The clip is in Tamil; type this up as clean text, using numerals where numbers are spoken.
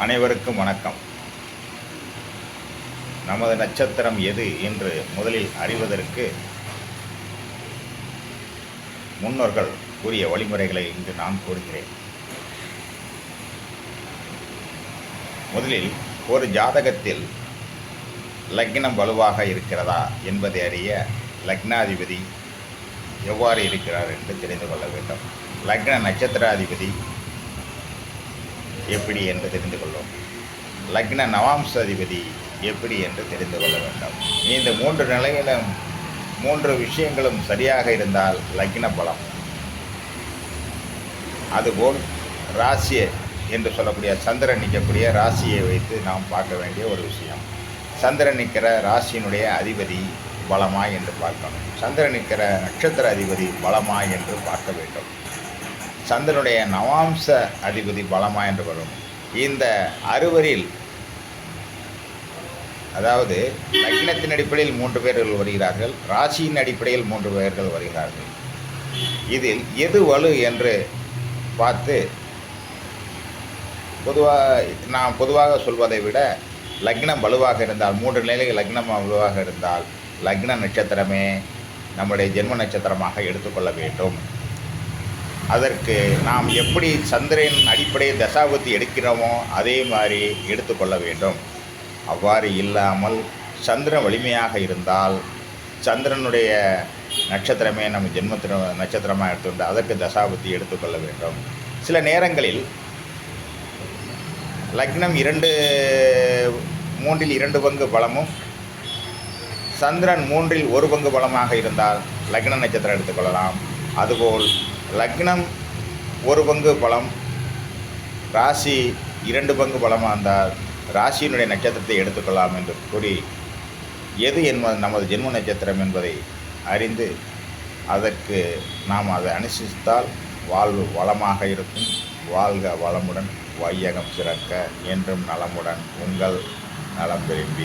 அனைவருக்கும் வணக்கம். நமது நட்சத்திரம் எது என்று முதலில் அறிவதற்கு முன்னோர்கள் கூறிய வழிமுறைகளை இன்று நான் கூறுகிறேன். முதலில் ஒரு ஜாதகத்தில் லக்னம் வலுவாக இருக்கிறதா என்பதை அறிய லக்னாதிபதி எவ்வாறு இருக்கிறார் என்று தெரிந்து கொள்ள வேண்டும். லக்ன நட்சத்திராதிபதி எப்படி என்று தெரிந்து கொள்ளும். லக்ன நவாம்ச அதிபதி எப்படி என்று தெரிந்து கொள்ள வேண்டும். இந்த மூன்று நிலையிலும் மூன்று விஷயங்களும் சரியாக இருந்தால் லக்ன பலம். அதுபோல் ராசி என்று சொல்லக்கூடிய சந்திரன் நிற்கக்கூடிய ராசியை வைத்து நாம் பார்க்க வேண்டிய ஒரு விஷயம். சந்திரன் நிற்கிற ராசியினுடைய அதிபதி பலமா என்று பார்க்கணும். சந்திரன் நிற்கிற நட்சத்திர அதிபதி பலமா என்று பார்க்க வேண்டும். சந்திரனுடைய நவாம்ச அதிபதி பலமா என்று வரும். இந்த அறுவரில், அதாவது லக்னத்தின் அடிப்படையில் 3 பேர்கள் வருகிறார்கள், ராசியின் அடிப்படையில் 3 பேர்கள் வருகிறார்கள். இதில் எது வலு என்று பார்த்து நாம் பொதுவாக சொல்வதை விட லக்னம் வலுவாக இருந்தால், 3 நிலையில் லக்னம் வலுவாக இருந்தால் லக்ன நட்சத்திரமே நம்முடைய ஜென்ம நட்சத்திரமாக எடுத்துக்கொள்ள வேண்டும். அதற்கு நாம் எப்படி சந்திரன் அடிப்படையில் தசாபுத்தி எடுக்கிறோமோ அதே மாதிரி எடுத்துக்கொள்ள வேண்டும். அவ்வாறு இல்லாமல் சந்திரன் வலிமையாக இருந்தால் சந்திரனுடைய நட்சத்திரமே நம்ம ஜென்மத்திர நட்சத்திரமாக எடுத்துக்கொண்டு அதற்கு தசாபுத்தி எடுத்துக்கொள்ள வேண்டும். சில நேரங்களில் லக்னம் 3இல் 2 பங்கு பலமும் சந்திரன் 3இல் 1 பங்கு பலமாக இருந்தால் லக்ன நட்சத்திரம் எடுத்துக்கொள்ளலாம். அதுபோல் லக்னம் 1 பங்கு பலம், ராசி 2 பங்கு பலமாக இருந்தால் ராசியினுடைய நட்சத்திரத்தை எடுத்துக்கொள்ளலாம் என்று கூறி, எது நமது ஜென்ம நட்சத்திரம் என்பதை அறிந்து அதற்கு நாம் அதை அனுசரித்தால் வாழ்வு வளமாக இருக்கும். வாழ்க வளமுடன், வையகம் சிறக்க, என்றும் நலமுடன். உங்கள் நலம் விரும்பி.